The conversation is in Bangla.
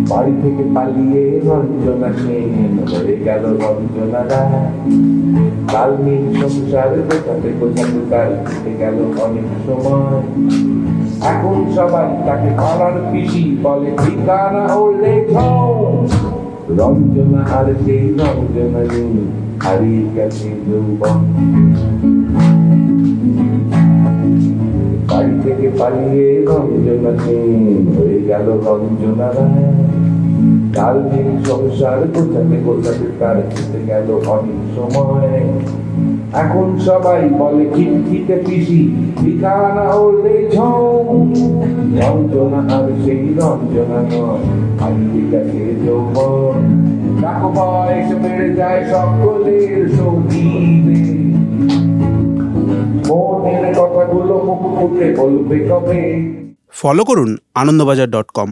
বাড়ি থেকে পালিয়ে রঞ্জনাহীন হয়ে গেল রঞ্জনারা। লাল নীল সংসার গোছাতে গোছাতে তার কেটে গেল অনেক সময়। এখন সবাই তাকে পাড়ার পিসি বলে, ঠিকানা হলে রঞ্জনা আর সেই রঞ্জনা নেই, হারিয়ে গেছে যৌবন। বাড়ি থেকে পালিয়ে রঞ্জনাহীন হয়ে গেল রঞ্জনারা। লাল নীল সংসার গোছাতে গোছাতে তার কেটে গেল অনেক সময়। এখন সবাই বলে, খিটখিটে পিসি ঠিকানা হলে রঞ্জনা আর সেই রঞ্জনা নয়, হারিয়ে গেছে যৌবন। ডাকো বয়স বেড়ে যায় সকলের সঙ্গীতে, মনের কথাগুলো মুখ ফুটে বলবে কবে। ফলো করুন আনন্দবাজার.com।